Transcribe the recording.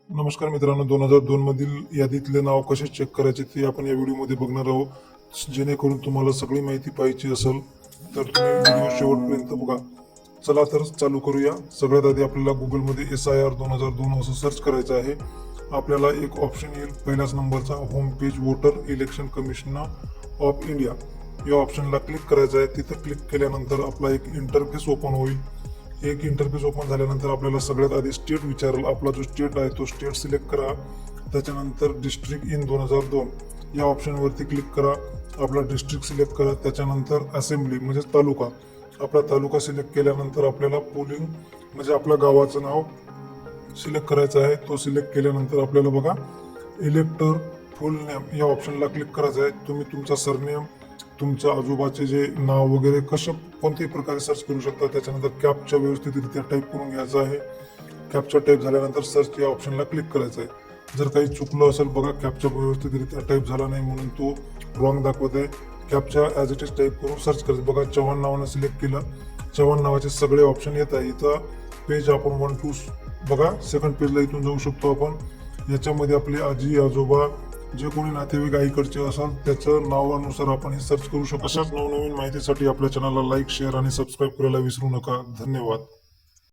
नमस्कार मित्रांनो, 2002 मधील यादीतले नाव कसे चेक करायचे ते आपण या व्हिडिओमध्ये बघणार आहोत। जेणेकरून तुम्हाला सगळी माहिती पाहिजे असेल तर तुम्ही व्हिडिओ शेवटपर्यंत बघा। चला तर चालू करूया। सगळ्यात आधी आपल्याला गुगलमध्ये SIR 2002 असं सर्च करायचं आहे। आपल्याला एक ऑप्शन येईल पहिल्याच नंबरचा, home page voter election commission of India. या ऑप्शनला क्लिक करायचं आहे। तिथं क्लिक केल्यानंतर आपला एक इंटरफेस ओपन होईल। एक इंटरफेस ओपन झाल्यानंतर आपल्याला सगळ्यात आधी स्टेट विचारेल। आपला जो स्टेट आहे तो स्टेट सिलेक्ट करा। त्याच्यानंतर डिस्ट्रिक्ट इन 2002 या ऑप्शनवरती क्लिक करा। आपला डिस्ट्रिक्ट सिलेक्ट करा। त्याच्यानंतर असेंब्ली म्हणजे तालुका, आपला तालुका सिलेक्ट केल्यानंतर आपल्याला पोलिंग म्हणजे आपल्या गावाचं नाव सिलेक्ट करायचं आहे। तो सिलेक्ट केल्यानंतर आपल्याला बघा इलेक्टर फुल नेम या ऑप्शनला क्लिक करायचं आहे। तुम्ही तुमचा सरनेम, तुमच्या आजोबाचे जे नाव वगैरे कोणत्याही प्रकारे सर्च करू शकता। त्याच्यानंतर कॅप्चा व्यवस्थितरित्या टाईप करून घ्यायचा आहे। कॅप्चा टाईप झाल्यानंतर सर्च या ऑप्शनला क्लिक करायचं आहे। जर काही चुकलं असेल बघा, कॅप्चा व्यवस्थितरित्या टाईप झाला नाही म्हणून तो रॉंग दाखवत आहे। Captcha as it is type करून सर्च करायचं। बघा चव्हाण नावानं सिलेक्ट केलं, चव्हाण नावाचे सगळे ऑप्शन येत आहे। इथं पेज आपण 1 2 बघा सेकंड पेजला इथून जाऊ शकतो आपण। याच्यामध्ये आपले आजी आजोबा जे कोणी नातेवाईक आईकडचे असाल त्याचं नावानुसार आपण हे सर्च करू शकतो। अशाच नवनवीन माहितीसाठी आपल्या चॅनलला लाईक, शेअर आणि सबस्क्राईब करायला विसरू नका। धन्यवाद।